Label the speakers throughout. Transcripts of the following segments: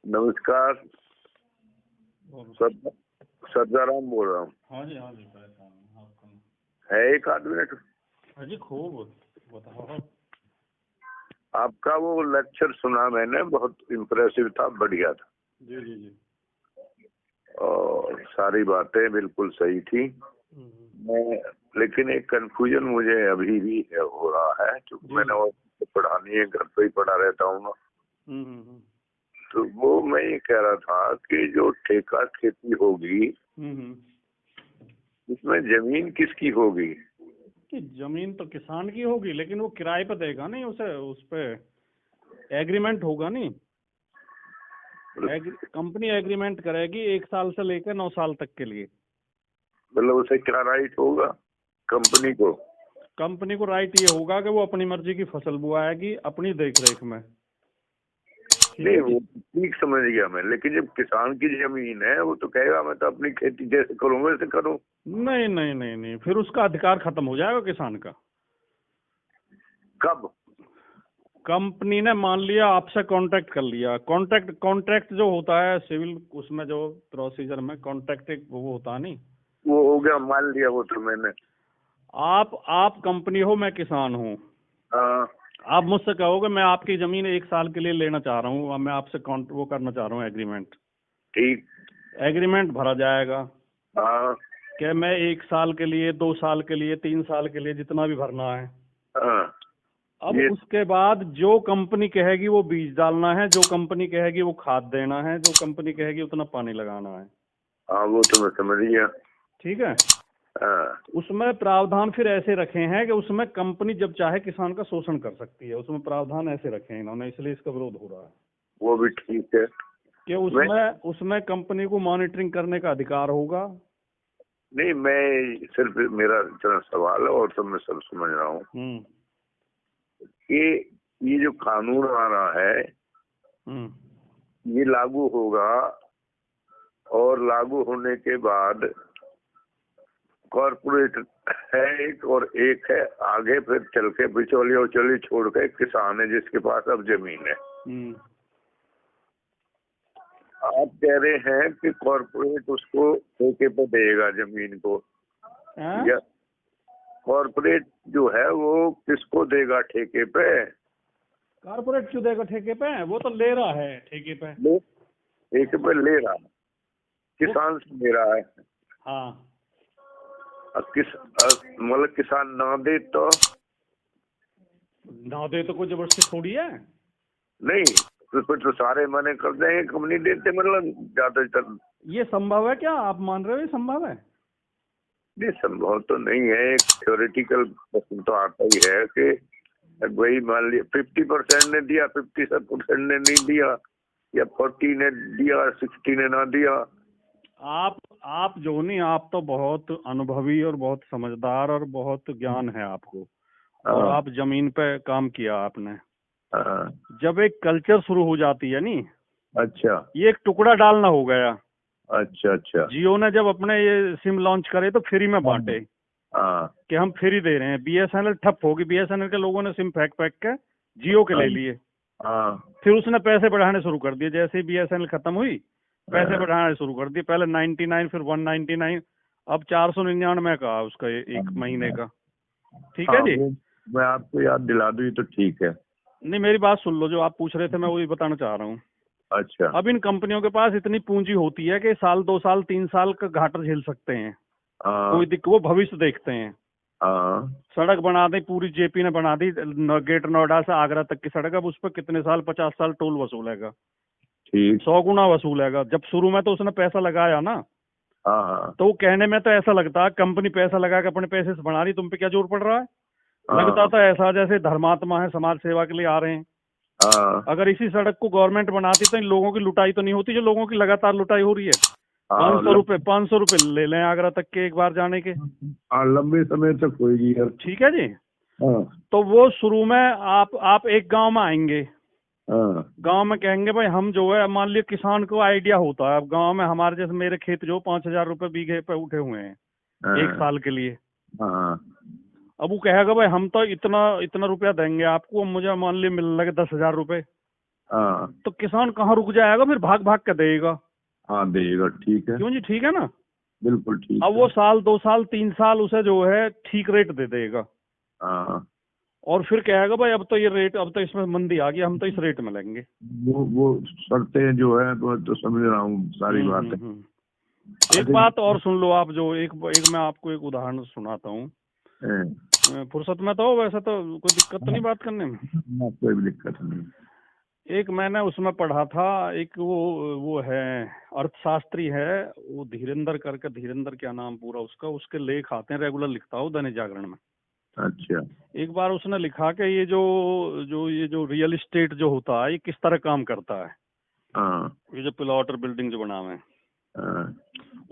Speaker 1: नमस्कार।
Speaker 2: और
Speaker 1: सरदाराम बोल रहा हूँ।
Speaker 2: हाँ जी परेशान हूँ आपका।
Speaker 1: है एक आध मिनट?
Speaker 2: हाँ जी खूब बताओ।
Speaker 1: आपका वो लेक्चर सुना मैंने, बहुत इम्प्रेसिव था, बढ़िया था।
Speaker 2: जी जी जी।
Speaker 1: और सारी बातें बिल्कुल सही थी। मैं लेकिन एक कंफ्यूजन मुझे अभी भी हो रहा है, क्योंकि मैंने और पढ़ानी है, घर पे ही पढ़ा रहता हूँ ना। तो वो मैं ये कह रहा था कि जो ठेका खेती होगी उसमें जमीन किसकी होगी?
Speaker 2: कि जमीन तो किसान की होगी, लेकिन वो किराए पे देगा नहीं, उसे उस पे एग्रीमेंट होगा नहीं। कंपनी एग्रीमेंट करेगी 1 साल से लेकर 9 साल तक के लिए।
Speaker 1: मतलब उसे क्या राइट होगा कंपनी को?
Speaker 2: कंपनी को राइट ये होगा कि वो अपनी मर्जी की फसल बुआएगी अपनी देख रेख में।
Speaker 1: नहीं, वो ठीक समझ गया मैं, लेकिन जब किसान की जमीन है वो तो कहेगा मैं तो अपनी खेती जैसे करूँ वैसे करूँ।
Speaker 2: नहीं, फिर उसका अधिकार खत्म हो जाएगा किसान का।
Speaker 1: कब?
Speaker 2: कंपनी ने मान लिया आपसे कांटेक्ट कर लिया। कॉन्ट्रैक्ट जो होता है सिविल, उसमें जो प्रोसीजर में कॉन्ट्रैक्ट एक वो होता है नहीं,
Speaker 1: वो हो गया, मान लिया वो तो मैंने।
Speaker 2: आप कंपनी हो, मैं किसान हूँ।
Speaker 1: हाँ।
Speaker 2: आप मुझसे कहोगे मैं आपकी जमीन 1 साल के लिए लेना चाह रहा हूँ, मैं आपसे वो करना चाह रहा हूँ एग्रीमेंट।
Speaker 1: ठीक।
Speaker 2: एग्रीमेंट भरा जाएगा
Speaker 1: हाँ
Speaker 2: कि मैं 1 साल के लिए, 2 साल के लिए, 3 साल के लिए, जितना भी भरना है।
Speaker 1: हाँ।
Speaker 2: अब उसके बाद जो कंपनी कहेगी वो बीज डालना है, जो कंपनी कहेगी वो खाद देना है, जो कंपनी कहेगी उतना पानी लगाना है।
Speaker 1: हाँ, वो तो मैं समझ गया।
Speaker 2: ठीक है।
Speaker 1: हाँ।
Speaker 2: उसमें प्रावधान फिर ऐसे रखे हैं कि उसमें कंपनी जब चाहे किसान का शोषण कर सकती है। उसमें प्रावधान ऐसे रखे हैं इन्होंने, इसलिए इसका विरोध हो रहा है।
Speaker 1: वो भी ठीक है
Speaker 2: कि उसमें कंपनी को मॉनिटरिंग करने का अधिकार होगा।
Speaker 1: नहीं, मैं सिर्फ मेरा इतना सवाल है और तो मैं सब समझ रहा हूँ कि ये जो कानून आ रहा है ये लागू होगा, और लागू होने के बाद कॉर्पोरेट है एक और एक है आगे, फिर चल के बिचौलिया उचौली छोड़ के किसान है जिसके पास अब जमीन है। आप कह रहे हैं कि कॉर्पोरेट उसको ठेके पे देगा जमीन को, या कॉर्पोरेट जो है वो किसको देगा ठेके पे?
Speaker 2: कॉर्पोरेट क्यों देगा ठेके पे? वो तो ले रहा है ठेके पे।
Speaker 1: ठेके पे ले रहा है, किसान से ले रहा है।
Speaker 2: हाँ।
Speaker 1: मतलब किसान ना दे तो
Speaker 2: कोई जबरदस्ती थोड़ी है।
Speaker 1: नहीं, तो फिर तो सारे मने कर देंगे कंपनी देते, मतलब ज्यादातर। ये
Speaker 2: संभव है क्या? आप मान रहे हो ये संभव है?
Speaker 1: नहीं, संभव तो नहीं है। एक थ्योरेटिकल प्रश्न तो आता ही है कि वही मान लिया 50% ने दिया, 50% ने नहीं दिया, या 40 ने दिया, 60 ने ना दिया।
Speaker 2: आप जो नहीं, आप तो बहुत अनुभवी और बहुत समझदार और बहुत ज्ञान है आपको, और आप जमीन पे काम किया आपने। जब एक कल्चर शुरू हो जाती है नी।
Speaker 1: अच्छा।
Speaker 2: ये एक टुकड़ा डालना हो गया।
Speaker 1: अच्छा।
Speaker 2: जियो ने जब अपने ये सिम लॉन्च करे तो फ्री में बांटे कि हम फ्री दे रहे हैं। बीएसएनएल ठप होगी, बीएसएनएल के लोगों ने सिम फेंक के जियो के ले लिए। फिर उसने पैसे बढ़ाने शुरू कर दिए। जैसे ही बीएसएनएल खत्म हुई, पैसे बढ़ाने शुरू कर दिए। पहले 99, फिर 199, अब 499 का उसका एक महीने का। ठीक है जी।
Speaker 1: मैं आपको याद दिला दूं तो ठीक है।
Speaker 2: नहीं, मेरी बात सुन लो, जो आप पूछ रहे थे मैं वही बताना चाह रहा हूँ।
Speaker 1: अच्छा।
Speaker 2: अब इन कंपनियों के पास इतनी पूंजी होती है कि साल, 2 साल, 3 साल का घाटा झेल सकते हैं। वो भविष्य देखते हैं। सड़क बना दी, पूरी जेपी ने बना दी, गेट नोएडा से आगरा तक की सड़क। अब उस पर कितने साल, 50 साल टोल वसूलेगा। 100 गुना वसूलेगा। जब शुरू में तो उसने पैसा लगाया ना, तो वो कहने में तो ऐसा लगता कंपनी पैसा लगा के अपने पैसे से बना रही, तुम पे क्या जोर पड़ रहा है। लगता था ऐसा जैसे धर्मात्मा है, समाज सेवा के लिए आ रहे हैं। अगर इसी सड़क को गवर्नमेंट बनाती तो इन लोगों की लुटाई तो नहीं होती जो लोगों की लगातार लुटाई हो रही है। 500 रुपए ले लें आगरा तक के एक बार जाने के।
Speaker 1: लंबे समय तक होगी।
Speaker 2: ठीक है जी। तो वो शुरू में आप एक गांव में आएंगे। गांव में कहेंगे भाई हम जो है, मान लिया किसान को आइडिया होता है। अब गांव में हमारे जैसे मेरे खेत जो 5000 रुपए बीघे पे उठे हुए हैं 1 साल के लिए। अब वो कहेगा भाई हम तो इतना रुपया देंगे आपको, मुझे मान लिया मिलने लगे 10,000 रुपए।
Speaker 1: हाँ
Speaker 2: तो किसान कहाँ रुक जाएगा, फिर भाग भाग के देगा।
Speaker 1: हाँ देगा, ठीक है।
Speaker 2: क्यों जी, ठीक है ना।
Speaker 1: बिल्कुल ठीक
Speaker 2: अब
Speaker 1: है।
Speaker 2: वो साल 2 साल 3 साल उसे जो है ठीक रेट दे देगा,
Speaker 1: हाँ
Speaker 2: और फिर कहेगा भाई अब तो ये रेट, अब तो इसमें मंदी आ गई, हम तो इस रेट में लेंगे।
Speaker 1: वो शर्तें जो है तो समझ रहा हूँ सारी बातें।
Speaker 2: एक बात और सुन लो आप, जो एक मैं आपको एक उदाहरण सुनाता हूँ। फुर्सत में तो वैसे तो कोई दिक्कत तो नहीं बात करने में?
Speaker 1: कोई भी दिक्कत नहीं।
Speaker 2: एक मैंने उसमें पढ़ा था, एक वो है अर्थशास्त्री है, वो धीरेन्द्र करके, धीरेन्द्र क्या नाम पूरा उसका, उसके लेख आते हैं, रेगुलर लिखता हूँ दैनिक जागरण में।
Speaker 1: अच्छा।
Speaker 2: एक बार उसने लिखा कि ये जो रियल एस्टेट जो होता है ये किस तरह काम करता है।
Speaker 1: हाँ
Speaker 2: ये जो प्लॉट और बिल्डिंग जो बनावे हैं,
Speaker 1: हाँ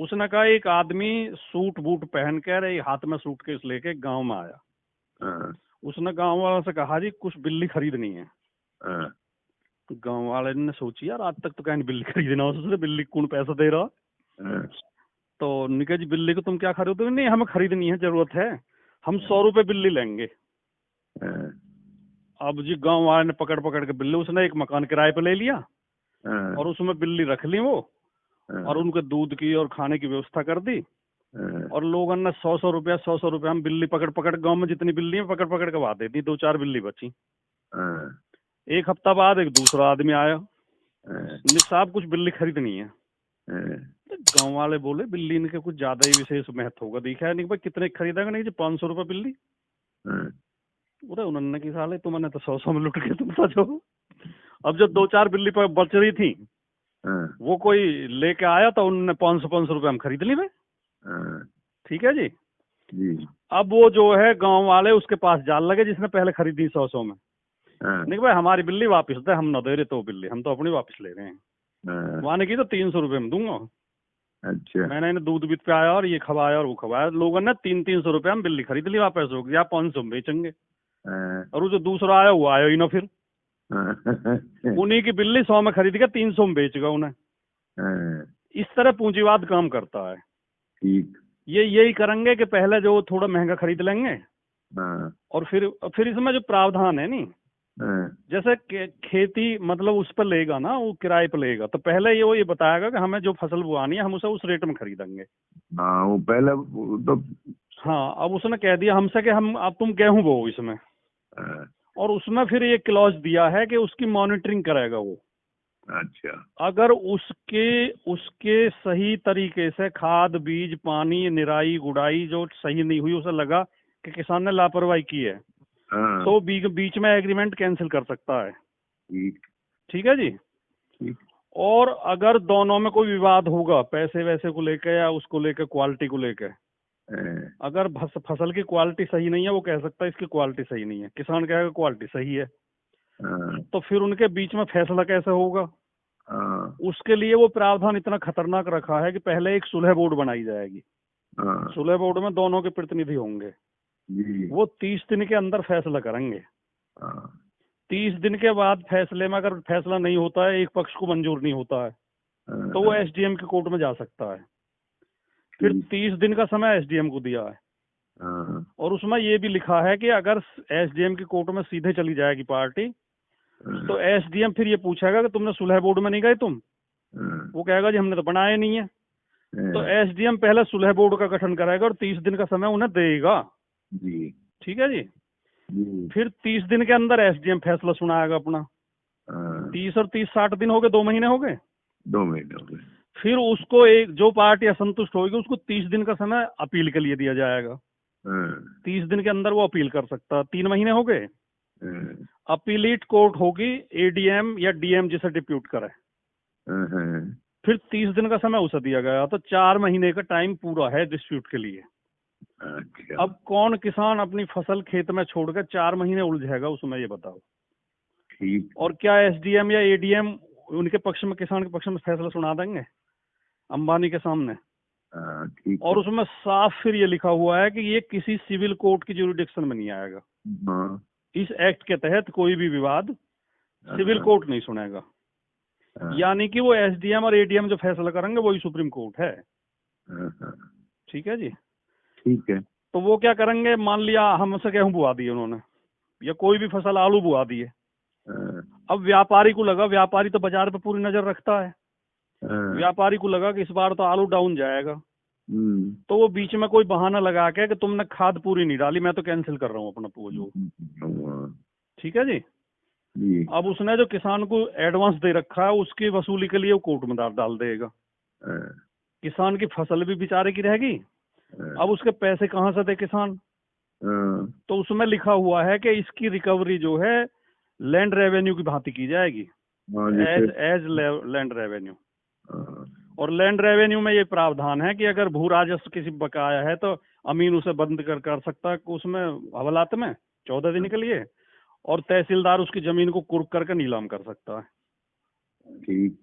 Speaker 2: उसने कहा एक आदमी सूट बूट पहन कर हाथ में सूटकेस लेके गांव में आया।
Speaker 1: हाँ
Speaker 2: उसने गांव वालों से कहा जी कुछ बिल्ली खरीदनी है।
Speaker 1: हाँ
Speaker 2: गांव वाले ने सोची यार आज तक तो कहीं बिल्ली खरीदना हो, उसने बिल्ली कौन पैसा दे रहा।
Speaker 1: हाँ
Speaker 2: तो निका जी बिल्ली को तुम क्या खरीदोगे? नहीं हमें खरीदनी है, जरूरत है, हम 100 रुपए बिल्ली लेंगे।
Speaker 1: हाँ
Speaker 2: अब जी गांव वाले ने पकड़ पकड़ के बिल्ली, उसने एक मकान किराए पे ले लिया
Speaker 1: हाँ
Speaker 2: और उसमें बिल्ली रख ली वो,
Speaker 1: हाँ
Speaker 2: और उनके दूध की और खाने की व्यवस्था कर दी।
Speaker 1: हाँ
Speaker 2: और लोगों ने 100 रुपया 100 रुपया हम बिल्ली पकड़ पकड़, गांव में जितनी बिल्ली है पकड़ पकड़ के बहा देती, 2-4 बिल्ली बची।
Speaker 1: हाँ
Speaker 2: एक हफ्ता बाद एक दूसरा आदमी आया,
Speaker 1: हाँ
Speaker 2: साहब कुछ बिल्ली खरीदनी है।
Speaker 1: हाँ
Speaker 2: तो गाँव वाले बोले बिल्ली इनके कुछ ज्यादा ही विशेष महत्व होगा, देखा है नहीं भाई कितने खरीदेगा? नहीं जी 500 रुपये बिल्ली।
Speaker 1: हाँ
Speaker 2: बोले उन्होंने की साले तुमने तो 100 में लुट के तुम सचो। अब जो 2-4 बिल्ली पर बच रही थी
Speaker 1: हाँ
Speaker 2: वो कोई लेके आया तो उन्होंने 500 रुपये हम खरीद ली भाई।
Speaker 1: हाँ
Speaker 2: ठीक है जी।
Speaker 1: जी।
Speaker 2: अब वो जो है गांव वाले उसके पास जाल लगे जिसने पहले खरीदी 100 में।
Speaker 1: हाँ
Speaker 2: नहीं भाई हमारी बिल्ली वापस दे, हम न दे रहे तो बिल्ली, हम तो अपनी वापस ले रहे हैं।
Speaker 1: हाँ
Speaker 2: वहां की तो 300 रुपये में दूंगा।
Speaker 1: अच्छा।
Speaker 2: मैंने इन्हें दूध भी पिलाया और ये खवाया और वो खवाया, लोगों ने 300 रुपये में बिल्ली खरीद ली, वापस हो गया 500 में बेचेंगे।
Speaker 1: हाँ
Speaker 2: और वो जो दूसरा आया वो आया ही ना, फिर
Speaker 1: हाँ
Speaker 2: उन्हीं की बिल्ली 100 में खरीद के 300 में बेचेगा उन्हें।
Speaker 1: हाँ,
Speaker 2: इस तरह पूंजीवाद काम करता है।
Speaker 1: ठीक।
Speaker 2: ये यही करेंगे कि पहले जो थोड़ा महंगा खरीद लेंगे,
Speaker 1: हाँ
Speaker 2: और फिर इसमें जो प्रावधान है नहीं,
Speaker 1: हाँ
Speaker 2: जैसे खेती मतलब उस पर लेगा ना, वो किराए पर लेगा, तो पहले ये बताएगा कि हमें जो फसल बुआनी है हम उसे उस रेट में खरीदेंगे।
Speaker 1: हाँ वो पहले तो।
Speaker 2: हाँ अब उसने कह दिया हमसे कि हम अब तुम गेहूं बो इसमें,
Speaker 1: हाँ,
Speaker 2: और उसमें फिर ये क्लॉज दिया है कि उसकी मॉनिटरिंग करेगा वो।
Speaker 1: अच्छा।
Speaker 2: अगर उसके सही तरीके से खाद बीज पानी निराई गुड़ाई जो सही नहीं हुई, उसे लगा कि किसान ने लापरवाही की है,
Speaker 1: हाँ
Speaker 2: तो बीच में एग्रीमेंट कैंसिल कर सकता है।
Speaker 1: ठीक।
Speaker 2: ठीक है जी।
Speaker 1: ठीक।
Speaker 2: और अगर दोनों में कोई विवाद होगा पैसे वैसे को लेकर या उसको लेकर क्वालिटी को लेकर,
Speaker 1: हाँ,
Speaker 2: अगर फसल की क्वालिटी सही नहीं है वो कह सकता है इसकी क्वालिटी सही नहीं है, किसान कहेगा क्वालिटी सही है।
Speaker 1: हाँ,
Speaker 2: तो फिर उनके बीच में फैसला कैसे होगा?
Speaker 1: हाँ,
Speaker 2: उसके लिए वो प्रावधान इतना खतरनाक रखा है कि पहले एक सुलह बोर्ड बनाई जाएगी।
Speaker 1: हाँ,
Speaker 2: सुलह बोर्ड में दोनों के प्रतिनिधि होंगे,
Speaker 1: जी।
Speaker 2: वो 30 दिन के अंदर फैसला करेंगे।
Speaker 1: हाँ,
Speaker 2: 30 दिन के बाद फैसले में अगर फैसला नहीं होता है, एक पक्ष को मंजूर नहीं होता है,
Speaker 1: हाँ,
Speaker 2: तो वो एसडीएम के कोर्ट में जा सकता है। फिर 30 दिन का समय एसडीएम को दिया है,
Speaker 1: हाँ,
Speaker 2: और उसमें ये भी लिखा है कि अगर एसडीएम के कोर्ट में सीधे चली जाएगी पार्टी, तो एसडीएम फिर ये पूछेगा कि तुमने सुलह बोर्ड में नहीं गए तुम?
Speaker 1: हाँ,
Speaker 2: वो कहेगा जी हमने तो बनाया नहीं है। तो एसडीएम पहले सुलह बोर्ड का गठन कराएगा और 30 दिन का समय उन्हें देगा।
Speaker 1: जी।
Speaker 2: ठीक है जी।
Speaker 1: जी।
Speaker 2: फिर 30 दिन के अंदर एसडीएम फैसला सुनाएगा अपना।
Speaker 1: हाँ,
Speaker 2: 30 और 30 60 दिन हो गए, 2 महीने हो गए।
Speaker 1: 2 महीने हो गए।
Speaker 2: फिर उसको एक जो पार्टी असंतुष्ट होगी उसको 30 दिन का समय अपील के लिए दिया जाएगा।
Speaker 1: हाँ,
Speaker 2: 30 दिन के अंदर वो अपील कर सकता है। 3 महीने हो गए।
Speaker 1: हाँ,
Speaker 2: अपीलीट कोर्ट होगी, एडीएम या डीएम जिसे डिप्यूट करे।
Speaker 1: हाँ, हाँ,
Speaker 2: फिर 30 दिन का समय उसे दिया गया, तो 4 महीने का टाइम पूरा है डिस्प्यूट के लिए।
Speaker 1: अच्छा।
Speaker 2: अब कौन किसान अपनी फसल खेत में छोड़कर 4 महीने उलझेगा उसमें, ये बताओ।
Speaker 1: ठीक।
Speaker 2: और क्या एसडीएम या एडीएम उनके पक्ष में, किसान के पक्ष में फैसला सुना देंगे अंबानी के सामने?
Speaker 1: हाँ, ठीक
Speaker 2: और
Speaker 1: है।
Speaker 2: उसमें साफ फिर ये लिखा हुआ है कि ये किसी सिविल कोर्ट की ज्यूरिडिक्शन में नहीं आएगा।
Speaker 1: हाँ,
Speaker 2: इस एक्ट के तहत कोई भी विवाद सिविल कोर्ट नहीं सुनेगा।
Speaker 1: हाँ,
Speaker 2: यानी कि वो एसडीएम और एडीएम जो फैसला करेंगे वही सुप्रीम कोर्ट है।
Speaker 1: हाँ, हाँ,
Speaker 2: ठीक है जी।
Speaker 1: ठीक है।
Speaker 2: तो वो क्या करेंगे, मान लिया हमसे गेहूं बुआ दिए उन्होंने, या कोई भी फसल आलू बुआ दिए,
Speaker 1: हाँ,
Speaker 2: अब व्यापारी को लगा, व्यापारी तो बाजार पे पूरी नजर रखता है, व्यापारी को लगा कि इस बार तो आलू डाउन जाएगा, तो वो बीच में कोई बहाना लगा के कि तुमने खाद पूरी नहीं डाली, मैं तो कैंसिल कर रहा हूँ अपना वो जो, ठीक है जी। अब उसने जो किसान को एडवांस दे रखा है उसकी वसूली के लिए वो कोर्ट में डाल देगा, किसान की फसल भी बेचारे की रहेगी। अब उसके पैसे कहाँ से दे किसान? तो उसमें लिखा हुआ है कि इसकी रिकवरी जो है लैंड रेवेन्यू की भांति की जाएगी, एज लैंड रेवेन्यू। और लैंड रेवेन्यू में ये प्रावधान है कि अगर भू राजस्व किसी बकाया है तो अमीन उसे बंद कर सकता है उसमें हवालात में 14 दिन के लिए, और तहसीलदार उसकी जमीन को कुर्क करके नीलाम कर सकता है।
Speaker 1: ठीक।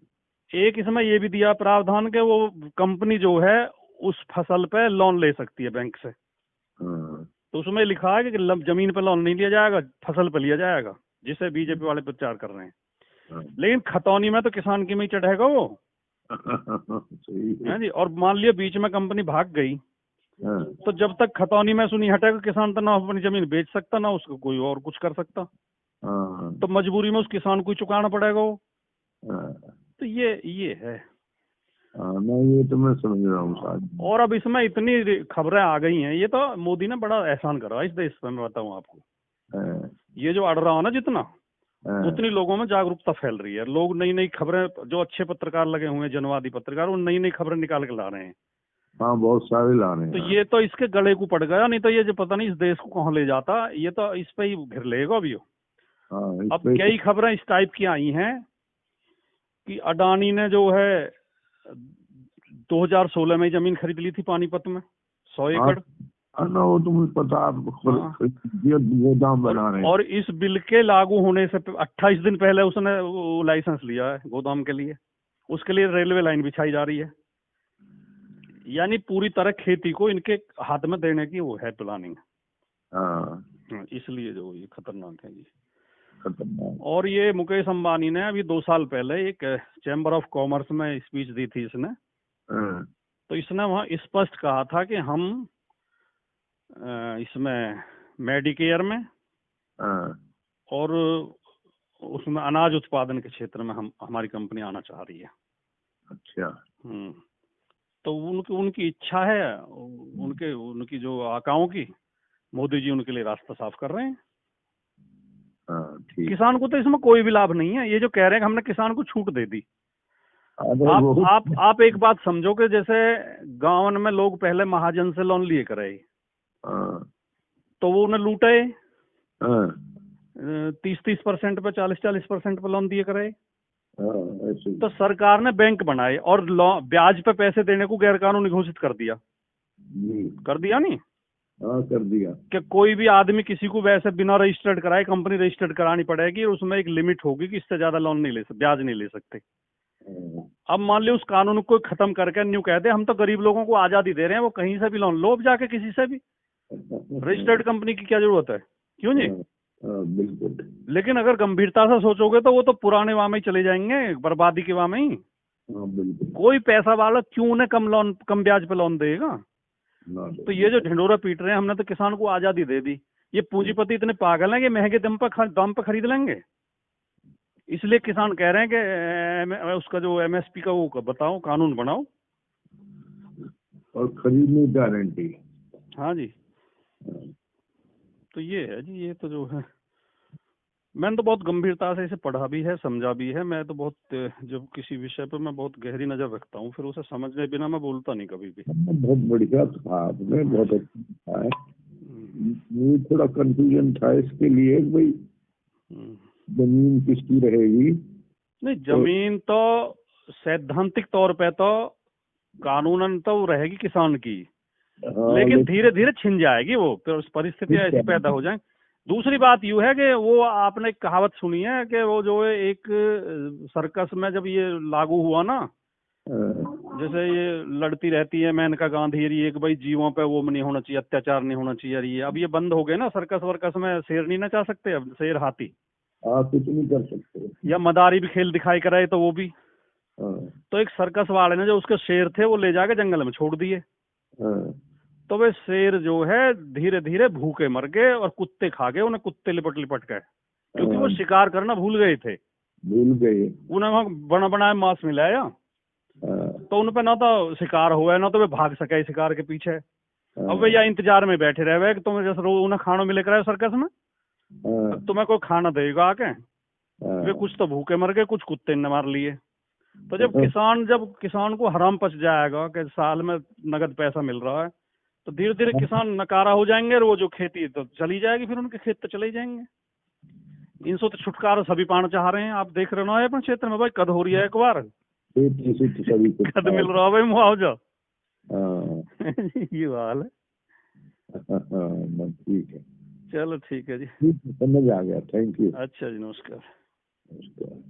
Speaker 2: एक इसमें ये भी दिया प्रावधान के वो कंपनी जो है उस फसल पे लोन ले सकती है बैंक से। तो उसमें लिखा है कि जमीन पे लोन नहीं लिया जाएगा, फसल पे लिया जाएगा, जिसे बीजेपी वाले प्रचार कर रहे हैं। लेकिन खतौनी में तो किसान की में ही चढ़ेगा वो है जी। और मान लिया बीच में कंपनी भाग गई, तो जब तक खतौनी में सुनी हटेगा किसान तो ना अपनी जमीन बेच सकता ना उसको कोई और कुछ कर सकता, तो मजबूरी में उस किसान को ही चुकाना पड़ेगा वो। तो ये है
Speaker 1: ना, ये तो मैं समझ रहा हूँ।
Speaker 2: और अब इसमें इतनी खबरें आ गई हैं, ये तो मोदी ने बड़ा एहसान करा इस देश पे, मैं बताऊँ आपको। ये जो अड़ रहा है ना जितना, उतनी लोगों में जागरूकता फैल रही है, लोग नई नई खबरें, जो अच्छे पत्रकार लगे हुए हैं, जनवादी पत्रकार, वो नई नई खबरें निकाल के ला रहे हैं।
Speaker 1: हाँ, बहुत सारे ला रहे हैं।
Speaker 2: तो ये तो इसके गले को पड़ गया, नहीं तो ये जो पता नहीं इस देश को कहाँ ले जाता, ये तो इस पे ही घिर लेगा अभी। अब कई खबरें इस टाइप की आई हैं कि अडानी ने जो है 2016 में जमीन खरीद ली थी पानीपत में 100 एकड़।
Speaker 1: ना, वो तुम्हें पता, गोदाम बना रहे हैं।
Speaker 2: और इस बिल के लागू होने से 28 दिन पहले उसने लाइसेंस लिया है गोदाम के लिए, उसके लिए रेलवे लाइन बिछाई जा रही है। यानी पूरी तरह खेती को इनके हाथ में देने की वो है प्लानिंग। इसलिए जो ये खतरनाक है जी, खतरनाक। और ये मुकेश अंबानी ने अभी 2 साल पहले एक चैम्बर ऑफ कॉमर्स में स्पीच दी थी इसने, तो इसने वहाँ स्पष्ट कहा था कि हम इसमें मेडिकेयर में और उसमें अनाज उत्पादन के क्षेत्र में हमारी कंपनी आना चाह रही है।
Speaker 1: अच्छा।
Speaker 2: तो उनकी इच्छा है, उनकी जो आकाओं की, मोदी जी उनके लिए रास्ता साफ कर रहे हैं। किसान को तो इसमें कोई भी लाभ नहीं है। ये जो कह रहे हैं कि हमने किसान को छूट दे दी, आप एक बात समझो कि जैसे गाँव में लोग पहले महाजन से लोन लिए करे, तो वो उन्हें लूटे 30% पे 40% पे लोन दिए करे। तो सरकार ने बैंक बनाए और ब्याज पे पैसे देने को गैर कानूनी घोषित कर दिया नहीं?
Speaker 1: कर दिया
Speaker 2: कि कोई भी आदमी किसी को वैसे बिना रजिस्टर्ड कराए कंपनी रजिस्टर्ड करानी पड़ेगी, और उसमें एक लिमिट होगी कि इससे ज्यादा लोन नहीं ले सकते, ब्याज नहीं ले सकते। अब मान लो उस कानून को खत्म करके न्यू कहते हम तो गरीब लोगों को आजादी दे रहे हैं, वो कहीं से भी लोन लो, जाके किसी से भी, रजिस्टर्ड कंपनी की क्या जरूरत है, क्यों जी?
Speaker 1: बिल्कुल।
Speaker 2: लेकिन अगर गंभीरता से सोचोगे तो वो तो पुराने वाह में ही चले जाएंगे, बर्बादी के वाह में ही। कोई पैसा वाला क्यों उन्हें कम ब्याज पे लोन देगा? तो ये जो ढिंडोरा पीट रहे हैं, हमने तो किसान को आजादी दे दी, ये पूंजीपति इतने पागल हैं कि महंगे दाम पे खरीद लेंगे। इसलिए किसान कह रहे हैं कि उसका जो एमएसपी का वो बताओ, कानून बनाओ
Speaker 1: और खरीदने की गारंटी।
Speaker 2: हाँ जी। तो ये है जी, ये तो जो है, मैंने तो बहुत गंभीरता से इसे पढ़ा भी है, समझा भी है। मैं तो बहुत, जब किसी विषय पर मैं बहुत गहरी नजर रखता हूँ, फिर उसे समझने बिना मैं बोलता नहीं कभी भी।
Speaker 1: बहुत बढ़िया था आपने, बहुत अच्छा है। मुझे थोड़ा कंफ्यूजन था इसके लिए, भाई जमीन किसकी रहेगी?
Speaker 2: नहीं, जमीन तो सैद्धांतिक तौर पे तो कानूनन तो रहेगी किसान की, लेकिन धीरे धीरे छिन जाएगी वो, परिस्थिति ऐसी पैदा हो जाए। दूसरी बात यूँ है कि वो आपने एक कहावत सुनी है कि वो जो है एक सर्कस में जब ये लागू हुआ ना, जैसे ये लड़ती रहती है मेनका गांधी, एक भाई जीवों पे वो नहीं होना चाहिए, अत्याचार नहीं होना चाहिए। ये अब ये बंद हो गए ना, सर्कस वर्कस में शेर नहीं नचा सकते अब, शेर हाथी
Speaker 1: कुछ नहीं कर सकते, या
Speaker 2: मदारी भी खेल दिखाई कराए तो वो भी। तो एक सर्कस वाले ने जो उसके शेर थे वो ले जाके जंगल में छोड़ दिए, तो वे शेर जो है धीरे धीरे भूखे मर गए और कुत्ते खा गए उन्हें, कुत्ते लिपट लिपट गए, क्योंकि वो शिकार करना भूल गए थे।
Speaker 1: भूल गए,
Speaker 2: उन्हें बना बनाया मांस मिलाया तो उन पे ना तो शिकार हुआ ना तो वे भाग सके शिकार के पीछे। अब वे या इंतजार में बैठे रहे कि तुम्हें जैसे रोज उन्हें खानों मिले कराए सर्कस में, तुम्हें कोई खाना देगा आके, वे कुछ तो भूखे मर गए, कुछ कुत्ते ने मार लिए। तो जब किसान को हराम पच जाएगा कि साल में नगद पैसा मिल रहा है, तो धीरे धीरे किसान नकारा हो जाएंगे और वो जो खेती तो चली जाएगी, फिर उनके खेत तो चले जाएंगे। इनसे तो छुटकारा सभी पाना चाह रहे हैं। आप देख रहे हो अपने क्षेत्र में भाई कद हो रही है, एक बार कद मिल रहा है भाई मुआवजा। ये हाल है।
Speaker 1: ठीक है,
Speaker 2: चलो ठीक है जी,
Speaker 1: समझ आ गया, थैंक यू।
Speaker 2: अच्छा जी, नमस्कार।
Speaker 1: नमस्कार।